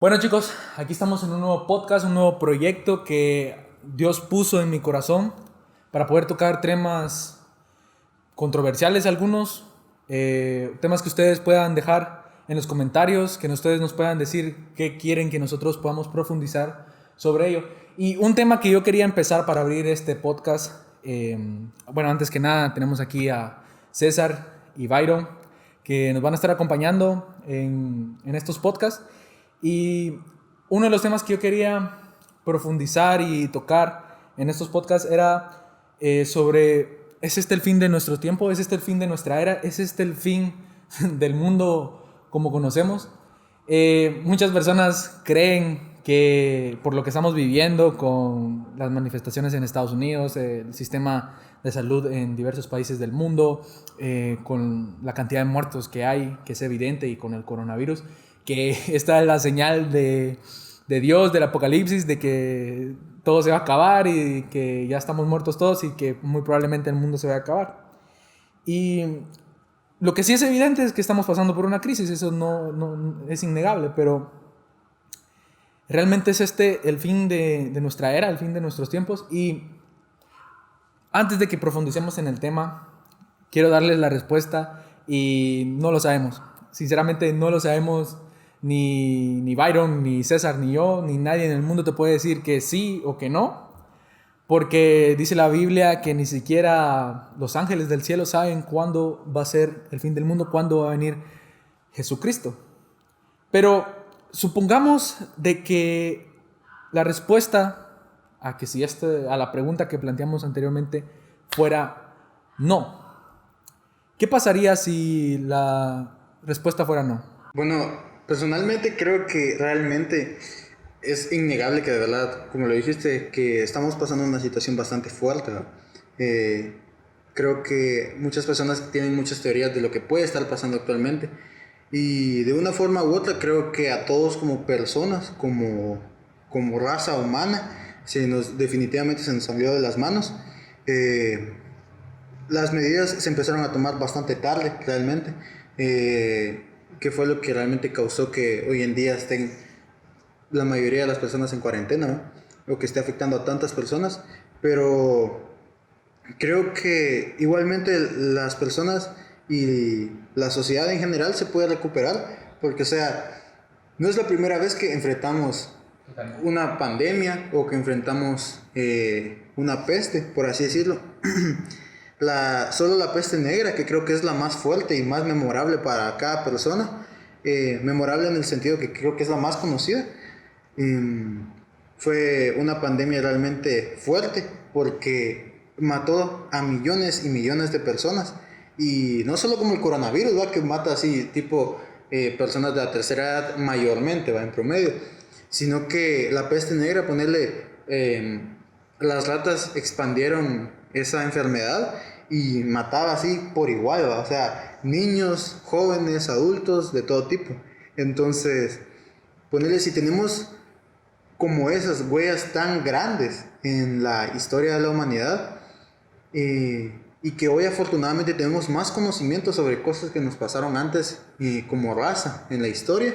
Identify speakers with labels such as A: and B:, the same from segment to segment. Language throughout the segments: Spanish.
A: Bueno chicos, aquí estamos en un nuevo podcast, un nuevo proyecto que Dios puso en mi corazón para poder tocar temas controversiales algunos, temas que ustedes puedan dejar en los comentarios, que ustedes nos puedan decir qué quieren que nosotros podamos profundizar sobre ello. Y un tema que yo quería empezar para abrir este podcast, bueno, antes que nada tenemos aquí a César y Byron, que nos van a estar acompañando en estos podcasts. Y uno de los temas que yo quería profundizar y tocar en estos podcasts era sobre, ¿es este el fin de nuestro tiempo? ¿Es este el fin de nuestra era? ¿Es este el fin del mundo como conocemos? Muchas personas creen que por lo que estamos viviendo con las manifestaciones en Estados Unidos, el sistema de salud en diversos países del mundo, con la cantidad de muertos que hay, que es evidente, y con el coronavirus, que esta es la señal de Dios, del apocalipsis, de que todo se va a acabar y que ya estamos muertos todos y que muy probablemente el mundo se va a acabar. Y lo que sí es evidente es que estamos pasando por una crisis, eso no es innegable, pero realmente es este el fin de nuestra era, el fin de nuestros tiempos. Y antes de que profundicemos en el tema, quiero darles la respuesta y no lo sabemos. Sinceramente no lo sabemos ni Byron, ni César, ni yo, ni nadie en el mundo te puede decir que sí o que no. Porque dice la Biblia que ni siquiera los ángeles del cielo saben cuándo va a ser el fin del mundo, cuándo va a venir Jesucristo. Pero supongamos de que la respuesta a que si a la pregunta que planteamos anteriormente fuera no. ¿Qué pasaría si la respuesta fuera no?
B: Bueno, personalmente creo que realmente es innegable que de verdad, como lo dijiste, que estamos pasando una situación bastante fuerte, ¿no? Eh, Creo que muchas personas tienen muchas teorías de lo que puede estar pasando actualmente y de una forma u otra creo que a todos como personas, como raza humana, definitivamente se nos salió de las manos. Eh, las medidas se empezaron a tomar bastante tarde, realmente, que fue lo que realmente causó que hoy en día estén la mayoría de las personas en cuarentena, ¿no? O que esté afectando a tantas personas, pero creo que igualmente las personas y la sociedad en general se puede recuperar, porque o sea, no es la primera vez que enfrentamos una pandemia o que enfrentamos una peste, por así decirlo. Solo la peste negra, que creo que es la más fuerte y más memorable para cada persona, memorable en el sentido que creo que es la más conocida, fue una pandemia realmente fuerte porque mató a millones y millones de personas. Y no solo como el coronavirus, ¿va? Que mata así, tipo personas de la tercera edad mayormente, va en promedio, sino que la peste negra, ponerle, las ratas expandieron esa enfermedad y mataba así por igual, ¿va? O sea, niños, jóvenes, adultos, de todo tipo. Entonces, ponerle, si tenemos como esas huellas tan grandes en la historia de la humanidad, y que hoy afortunadamente tenemos más conocimiento sobre cosas que nos pasaron antes y como raza en la historia.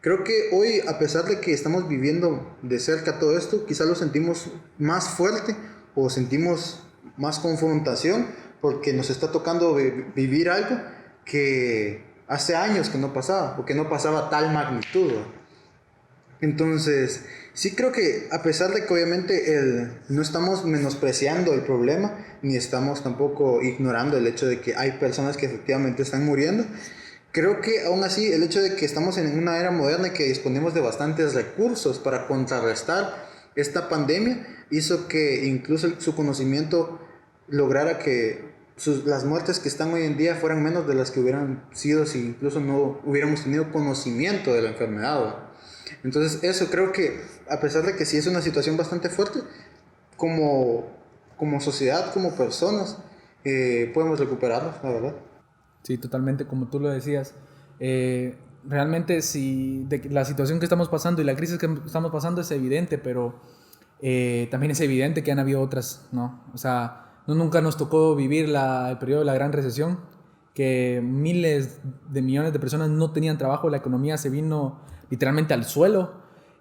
B: Creo que hoy, a pesar de que estamos viviendo de cerca todo esto, quizás lo sentimos más fuerte o sentimos más confrontación porque nos está tocando vivir algo que hace años que no pasaba o que no pasaba a tal magnitud. Entonces, sí creo que a pesar de que obviamente no estamos menospreciando el problema, ni estamos tampoco ignorando el hecho de que hay personas que efectivamente están muriendo, creo que aún así el hecho de que estamos en una era moderna y que disponemos de bastantes recursos para contrarrestar esta pandemia hizo que incluso su conocimiento lograra que las muertes que están hoy en día fueran menos de las que hubieran sido si incluso no hubiéramos tenido conocimiento de la enfermedad, ¿va? Entonces eso creo que a pesar de que sí es una situación bastante fuerte, como, como sociedad, como personas, podemos recuperarnos, la verdad.
A: Sí, totalmente, como tú lo decías. Realmente si la situación que estamos pasando y la crisis que estamos pasando es evidente, pero también es evidente que han habido otras, ¿no? O sea, no nunca nos tocó vivir el periodo de la gran recesión, que miles de millones de personas no tenían trabajo, la economía se vino literalmente al suelo.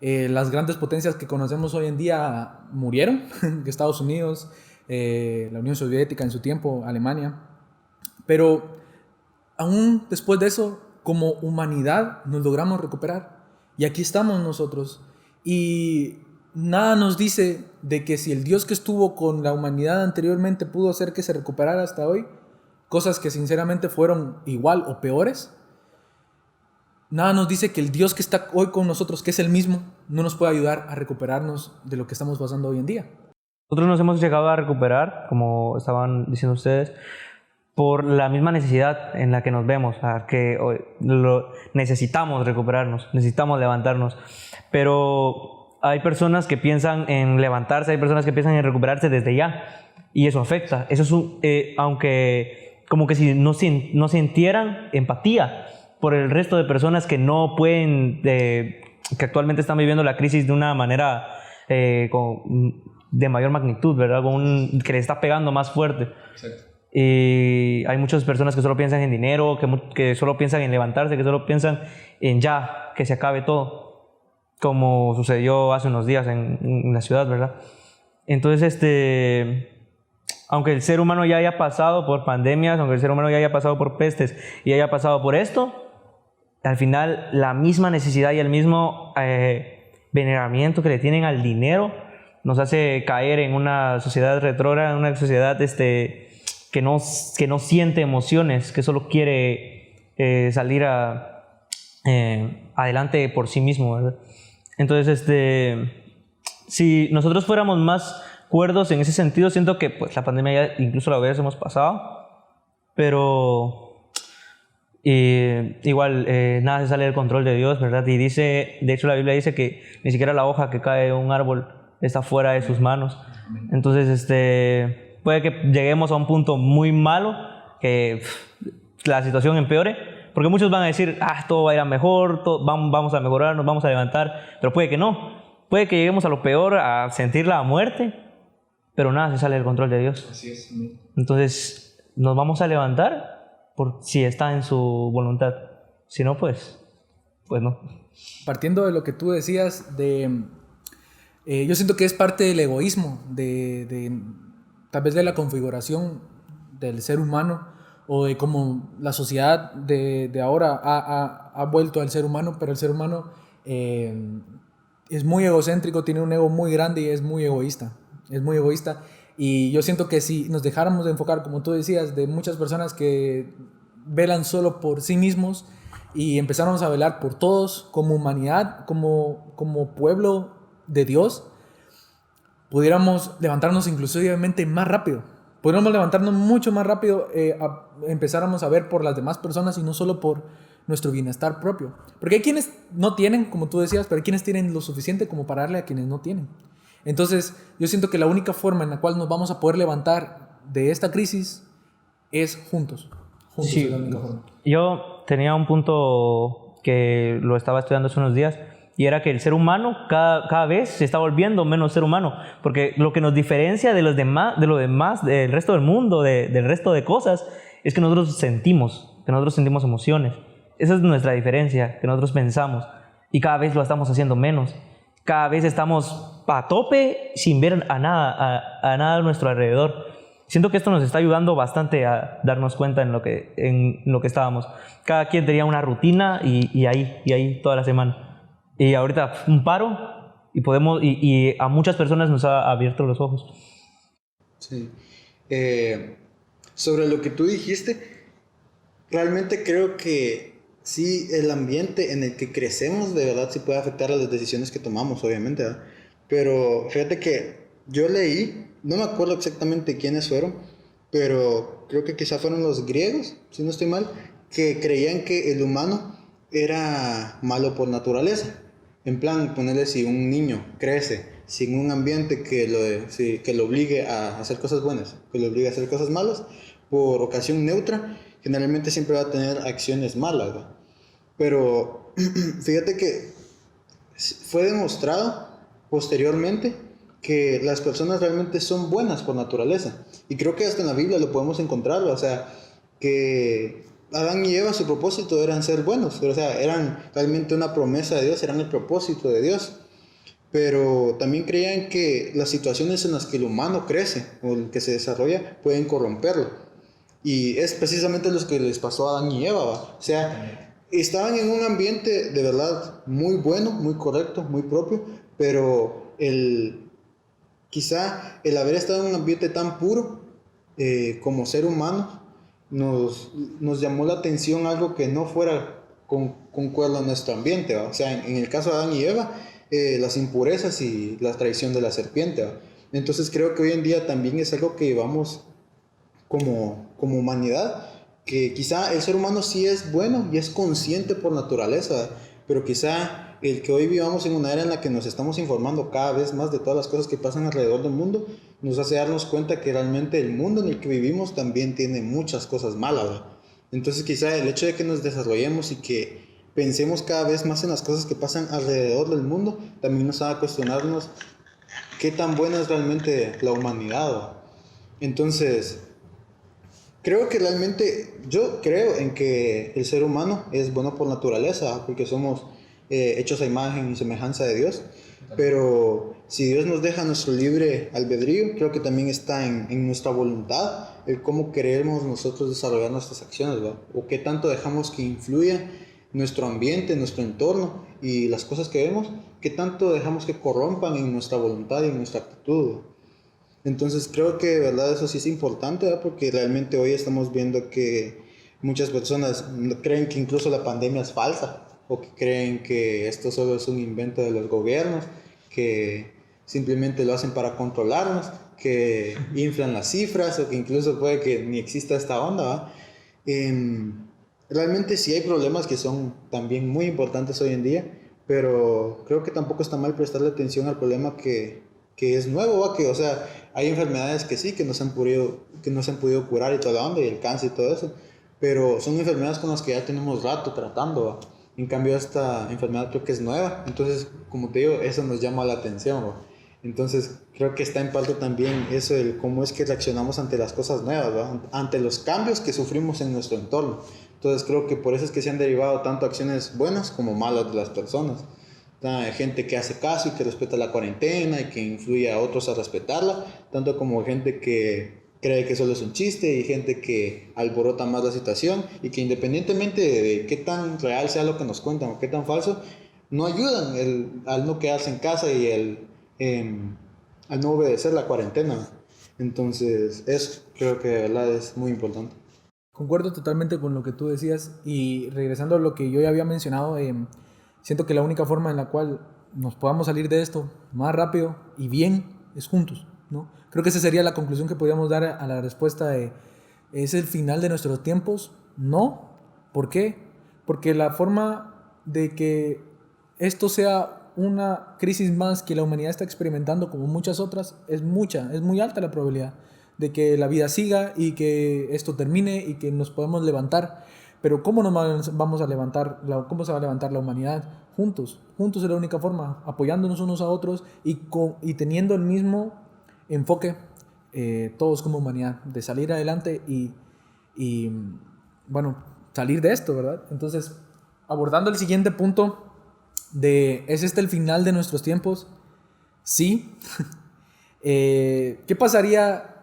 A: Las grandes potencias que conocemos hoy en día murieron, Estados Unidos, la Unión Soviética en su tiempo, Alemania. Pero aún después de eso, como humanidad, nos logramos recuperar. Y aquí estamos nosotros. Y nada nos dice de que si el Dios que estuvo con la humanidad anteriormente pudo hacer que se recuperara hasta hoy, cosas que sinceramente fueron igual o peores, nada nos dice que el Dios que está hoy con nosotros, que es el mismo, no nos puede ayudar a recuperarnos de lo que estamos pasando hoy en día.
C: Nosotros nos hemos llegado a recuperar, como estaban diciendo ustedes, por la misma necesidad en la que nos vemos, que necesitamos recuperarnos, necesitamos levantarnos. Pero hay personas que piensan en levantarse, hay personas que piensan en recuperarse desde ya, y eso afecta. Eso es aunque como que si no sintieran empatía por el resto de personas que no pueden, que actualmente están viviendo la crisis de una manera de mayor magnitud, ¿verdad? Que le está pegando más fuerte.
A: Exacto.
C: Y hay muchas personas que solo piensan en dinero, que solo piensan en levantarse, que solo piensan en ya, que se acabe todo, como sucedió hace unos días en la ciudad, ¿verdad? Entonces, aunque el ser humano ya haya pasado por pandemias, aunque el ser humano ya haya pasado por pestes y haya pasado por esto, al final la misma necesidad y el mismo veneramiento que le tienen al dinero nos hace caer en una sociedad retrógrada, en una sociedad que no siente emociones, que solo quiere salir adelante por sí mismo, ¿verdad? Entonces, si nosotros fuéramos más cuerdos en ese sentido, siento que pues, la pandemia ya incluso la hubiésemos pasado, pero igual nada se sale del control de Dios, ¿verdad? Y dice, de hecho la Biblia dice que ni siquiera la hoja que cae de un árbol está fuera de sus manos. Entonces, puede que lleguemos a un punto muy malo, que la situación empeore, porque muchos van a decir, todo va a ir a mejor, vamos a mejorar, nos vamos a levantar, pero puede que no. Puede que lleguemos a lo peor, a sentir la muerte, pero nada se sale del control de Dios.
A: Así es.
C: Entonces, nos vamos a levantar si está en su voluntad. Si no, pues no.
A: Partiendo de lo que tú decías, yo siento que es parte del egoísmo, tal vez de la configuración del ser humano, o de cómo la sociedad de ahora ha vuelto al ser humano, pero el ser humano es muy egocéntrico, tiene un ego muy grande y es muy egoísta. Y yo siento que si nos dejáramos de enfocar, como tú decías, de muchas personas que velan solo por sí mismos y empezáramos a velar por todos como humanidad, como pueblo de Dios, pudiéramos levantarnos inclusivamente más rápido. Podríamos levantarnos mucho más rápido, empezáramos a ver por las demás personas y no solo por nuestro bienestar propio. Porque hay quienes no tienen, como tú decías, pero hay quienes tienen lo suficiente como para darle a quienes no tienen. Entonces, yo siento que la única forma en la cual nos vamos a poder levantar de esta crisis es juntos.
C: Sí,
A: es la única forma.
C: Yo tenía un punto que lo estaba estudiando hace unos días, y era que el ser humano cada vez se está volviendo menos ser humano, porque lo que nos diferencia de lo demás, del resto del mundo, del resto de cosas, es que nosotros sentimos emociones. Esa es nuestra diferencia, que nosotros pensamos, y cada vez lo estamos haciendo menos. Cada vez estamos a tope sin ver a nada a nuestro alrededor. Siento que esto nos está ayudando bastante a darnos cuenta en lo que estábamos. Cada quien tenía una rutina y ahí toda la semana. Y ahorita un paro y a muchas personas nos ha abierto los ojos.
B: Sí. Sobre lo que tú dijiste, realmente creo que sí, el ambiente en el que crecemos de verdad sí puede afectar a las decisiones que tomamos, obviamente, ¿verdad? Pero fíjate que yo leí, no me acuerdo exactamente quiénes fueron, pero creo que quizá fueron los griegos, si no estoy mal, que creían que el humano era malo por naturaleza. En plan, ponerle, si un niño crece sin un ambiente que lo obligue a hacer cosas buenas, que lo obligue a hacer cosas malas, por ocasión neutra, generalmente siempre va a tener acciones malas, ¿verdad? Pero fíjate que fue demostrado posteriormente que las personas realmente son buenas por naturaleza. Y creo que hasta en la Biblia lo podemos encontrar, o sea, que Adán y Eva, su propósito eran ser buenos, o sea, eran realmente una promesa de Dios, eran el propósito de Dios. Pero también creían que las situaciones en las que el humano crece o el que se desarrolla pueden corromperlo. Y es precisamente lo que les pasó a Adán y Eva, ¿va? O sea, estaban en un ambiente de verdad muy bueno, muy correcto, muy propio, pero quizá el haber estado en un ambiente tan puro como ser humano nos llamó la atención algo que no fuera concuerdo a nuestro ambiente, ¿va? O sea, en el caso de Adán y Eva, las impurezas y la traición de la serpiente, ¿va? Entonces creo que hoy en día también es algo que llevamos como humanidad, que quizá el ser humano sí es bueno y es consciente por naturaleza, pero quizá el que hoy vivamos en una era en la que nos estamos informando cada vez más de todas las cosas que pasan alrededor del mundo, nos hace darnos cuenta que realmente el mundo en el que vivimos también tiene muchas cosas malas, ¿verdad? Entonces quizá el hecho de que nos desarrollemos y que pensemos cada vez más en las cosas que pasan alrededor del mundo, también nos haga cuestionarnos qué tan buena es realmente la humanidad, ¿verdad? Entonces, creo que realmente, yo creo en que el ser humano es bueno por naturaleza, porque somos hechos a imagen y semejanza de Dios, pero si Dios nos deja nuestro libre albedrío, creo que también está en nuestra voluntad el cómo queremos nosotros desarrollar nuestras acciones, ¿verdad? O qué tanto dejamos que influya nuestro ambiente, nuestro entorno y las cosas que vemos, qué tanto dejamos que corrompan en nuestra voluntad y en nuestra actitud, ¿verdad? Entonces creo que de verdad eso sí es importante, ¿verdad? Porque realmente hoy estamos viendo que muchas personas creen que incluso la pandemia es falsa o que creen que esto solo es un invento de los gobiernos, que simplemente lo hacen para controlarnos, que inflan las cifras o que incluso puede que ni exista esta onda, ¿verdad? Realmente sí hay problemas que son también muy importantes hoy en día, pero creo que tampoco está mal prestarle atención al problema que es nuevo, ¿va? Que, o sea, hay enfermedades que sí, que no se han podido curar y toda la onda, y el cáncer y todo eso, pero son enfermedades con las que ya tenemos rato tratando, ¿va? En cambio, esta enfermedad creo que es nueva, entonces, como te digo, eso nos llama la atención, ¿va? Entonces, creo que está en parte también eso, el cómo es que reaccionamos ante las cosas nuevas, ¿va? Ante los cambios que sufrimos en nuestro entorno. Entonces, creo que por eso es que se han derivado tanto acciones buenas como malas de las personas. Hay gente que hace caso y que respeta la cuarentena y que influye a otros a respetarla, tanto como gente que cree que solo es un chiste y gente que alborota más la situación y que independientemente de qué tan real sea lo que nos cuentan o qué tan falso, no ayudan al no quedarse en casa y al no obedecer la cuarentena. Entonces, eso creo que de verdad es muy importante.
A: Concuerdo totalmente con lo que tú decías y regresando a lo que yo ya había mencionado, siento que la única forma en la cual nos podamos salir de esto más rápido y bien es juntos, ¿no? Creo que esa sería la conclusión que podríamos dar a la respuesta de ¿es el final de nuestros tiempos? No. ¿Por qué? Porque la forma de que esto sea una crisis más que la humanidad está experimentando como muchas otras es mucha, es muy alta la probabilidad de que la vida siga y que esto termine y que nos podemos levantar. Pero ¿cómo nos vamos a levantar? ¿Cómo se va a levantar la humanidad? Juntos. Juntos es la única forma, apoyándonos unos a otros y teniendo el mismo enfoque, todos como humanidad, de salir adelante y, bueno, salir de esto, ¿verdad? Entonces, abordando el siguiente punto de ¿es este el final de nuestros tiempos? Sí. ¿Qué pasaría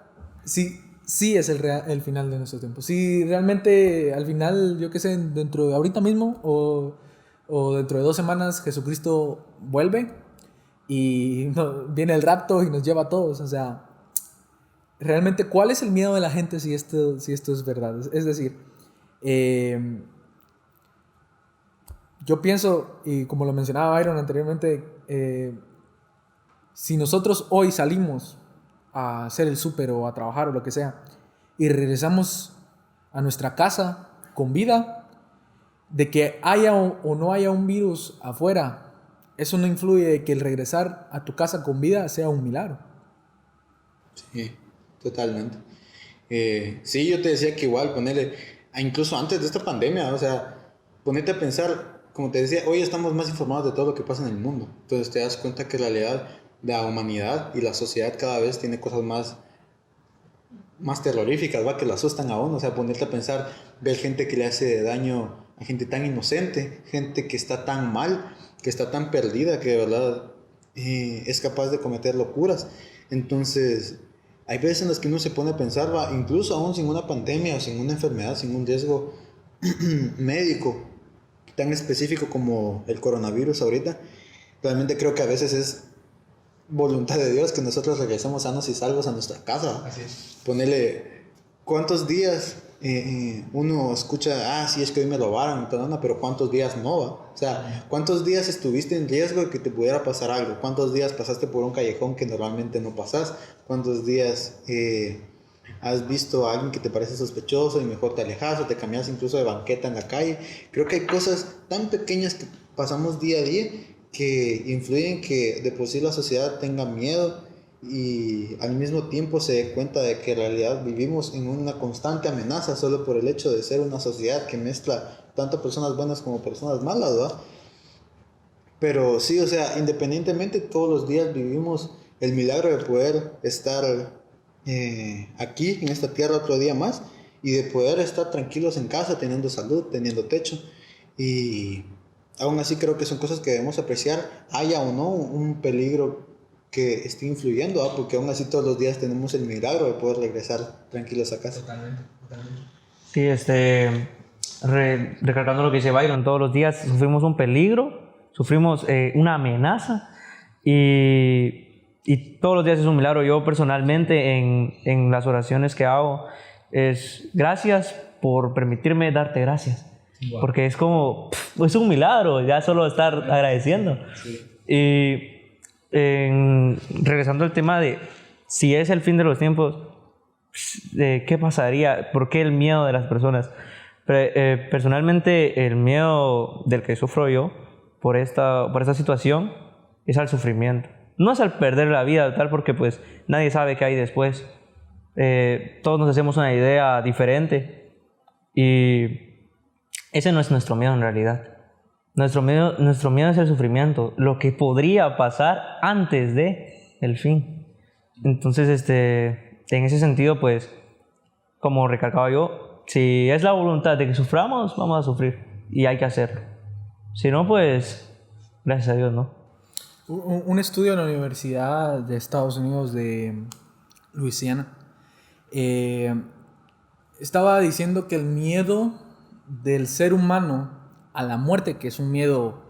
A: si es el final de nuestros tiempos? Si realmente al final, yo qué sé, dentro de ahorita mismo o dentro de 2 semanas Jesucristo vuelve y viene el rapto y nos lleva a todos. O sea, realmente, ¿cuál es el miedo de la gente si esto es verdad? Es decir, yo pienso, y como lo mencionaba Byron anteriormente, si nosotros hoy salimos a hacer el súper o a trabajar o lo que sea y regresamos a nuestra casa con vida, de que haya o no haya un virus afuera, eso no influye de que el regresar a tu casa con vida sea un milagro.
B: Sí, totalmente. Sí, yo te decía que igual ponerle, incluso antes de esta pandemia, o sea, ponete a pensar, como te decía, hoy estamos más informados de todo lo que pasa en el mundo. Entonces te das cuenta que en realidad la humanidad y la sociedad cada vez tiene cosas más más terroríficas, va, que lo asustan a uno. O sea, ponerte a pensar, ver gente que le hace daño a gente tan inocente, gente que está tan mal, que está tan perdida, que de verdad es capaz de cometer locuras. Entonces, hay veces en las que uno se pone a pensar, va, incluso aún sin una pandemia o sin una enfermedad, sin un riesgo médico tan específico como el coronavirus ahorita, realmente creo que a veces es voluntad de Dios que nosotros regresemos sanos y salvos a nuestra casa.
A: Así es.
B: Ponerle cuántos días uno escucha, sí, es que hoy me robaron, pero cuántos días no va. O sea, cuántos días estuviste en riesgo de que te pudiera pasar algo, cuántos días pasaste por un callejón que normalmente no pasas, cuántos días has visto a alguien que te parece sospechoso y mejor te alejas o te cambias incluso de banqueta en la calle. Creo que hay cosas tan pequeñas que pasamos día a día que influyen que de por sí la sociedad tenga miedo y al mismo tiempo se dé cuenta de que en realidad vivimos en una constante amenaza solo por el hecho de ser una sociedad que mezcla tanto personas buenas como personas malas, ¿verdad? Pero sí, o sea, independientemente todos los días vivimos el milagro de poder estar aquí en esta tierra otro día más y de poder estar tranquilos en casa, teniendo salud, teniendo techo, y aún así creo que son cosas que debemos apreciar, haya o no un peligro que esté influyendo, porque aún así todos los días tenemos el milagro de poder regresar tranquilos a casa.
A: Totalmente, totalmente.
C: Sí, recalcando lo que dice Byron, todos los días sufrimos un peligro, sufrimos una amenaza y todos los días es un milagro. Yo personalmente en las oraciones que hago es gracias por permitirme darte gracias. Wow. Porque es como, es un milagro ya solo estar agradeciendo. Sí. Y regresando al tema de si es el fin de los tiempos, ¿qué pasaría? ¿Por qué el miedo de las personas? Personalmente el miedo del que sufro yo por esta situación es al sufrimiento. No es al perder la vida tal, porque pues nadie sabe qué hay después. Todos nos hacemos una idea diferente y ese no es nuestro miedo en realidad. Nuestro miedo es el sufrimiento, lo que podría pasar antes de el fin. Entonces, en ese sentido, pues, como recalcaba yo, si es la voluntad de que suframos, vamos a sufrir y hay que hacerlo. Si no, pues, gracias a Dios, ¿no?
A: Un estudio en la Universidad de Estados Unidos de Luisiana estaba diciendo que el miedo del ser humano a la muerte, que es un miedo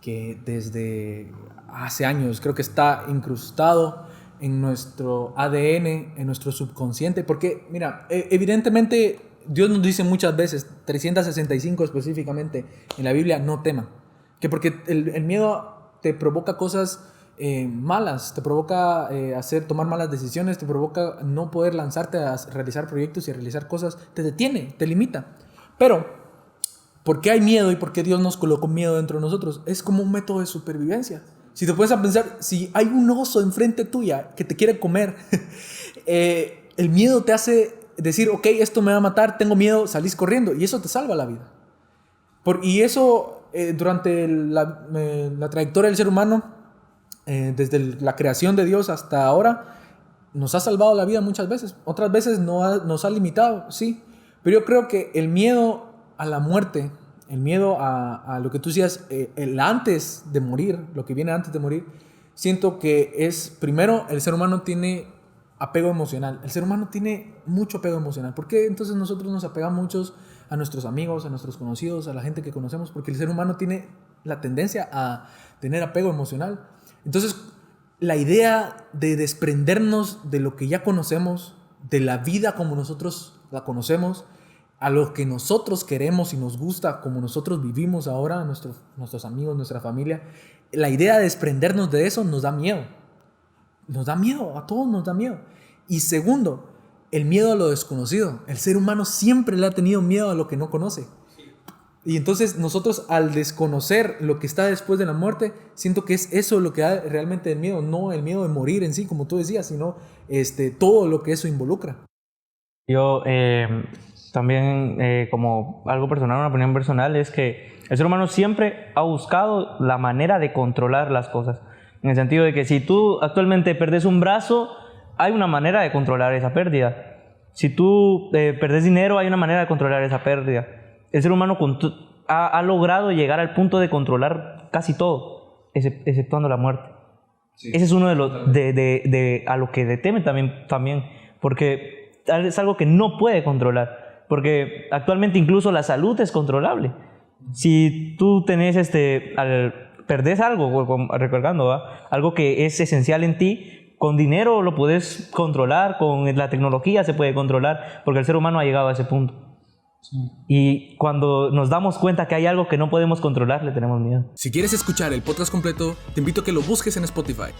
A: que desde hace años creo que está incrustado en nuestro ADN, en nuestro subconsciente, porque mira, evidentemente Dios nos dice muchas veces, 365 específicamente en la Biblia, no teman, que porque el miedo te provoca cosas malas, te provoca tomar malas decisiones, te provoca no poder lanzarte a realizar proyectos y a realizar cosas, te detiene, te limita. Pero, ¿por qué hay miedo y por qué Dios nos colocó miedo dentro de nosotros? Es como un método de supervivencia. Si te puedes pensar, si hay un oso enfrente tuya que te quiere comer, el miedo te hace decir, ok, esto me va a matar, tengo miedo, salís corriendo, y eso te salva la vida. Y eso, durante la trayectoria del ser humano, desde la creación de Dios hasta ahora, nos ha salvado la vida muchas veces. Otras veces nos ha limitado, sí. Pero yo creo que el miedo a la muerte, el miedo a lo que tú decías, el antes de morir, lo que viene antes de morir, siento que es, primero, el ser humano tiene apego emocional. El ser humano tiene mucho apego emocional. ¿Por qué entonces nosotros nos apegamos muchos a nuestros amigos, a nuestros conocidos, a la gente que conocemos? Porque el ser humano tiene la tendencia a tener apego emocional. Entonces, la idea de desprendernos de lo que ya conocemos, de la vida como nosotros la conocemos, a lo que nosotros queremos y nos gusta, como nosotros vivimos ahora, nuestros amigos, nuestra familia, la idea de desprendernos de eso nos da miedo. Nos da miedo, a todos nos da miedo. Y segundo, el miedo a lo desconocido. El ser humano siempre le ha tenido miedo a lo que no conoce. Y entonces nosotros, al desconocer lo que está después de la muerte, siento que es eso lo que da realmente el miedo, no el miedo de morir en sí, como tú decías, sino todo lo que eso involucra.
C: Yo también, como algo personal, una opinión personal, es que el ser humano siempre ha buscado la manera de controlar las cosas. En el sentido de que si tú actualmente perdes un brazo, hay una manera de controlar esa pérdida. Si tú perdés dinero, hay una manera de controlar esa pérdida. El ser humano ha logrado llegar al punto de controlar casi todo, exceptuando la muerte. Sí, ese es uno de los a lo que le temen también, porque es algo que no puede controlar, porque actualmente incluso la salud es controlable. Si tú tenés perdés algo, recordando, ¿va? Algo que es esencial en ti, con dinero lo puedes controlar, con la tecnología se puede controlar, porque el ser humano ha llegado a ese punto. Sí. Y cuando nos damos cuenta que hay algo que no podemos controlar, le tenemos miedo.
A: Si quieres escuchar el podcast completo, te invito a que lo busques en Spotify.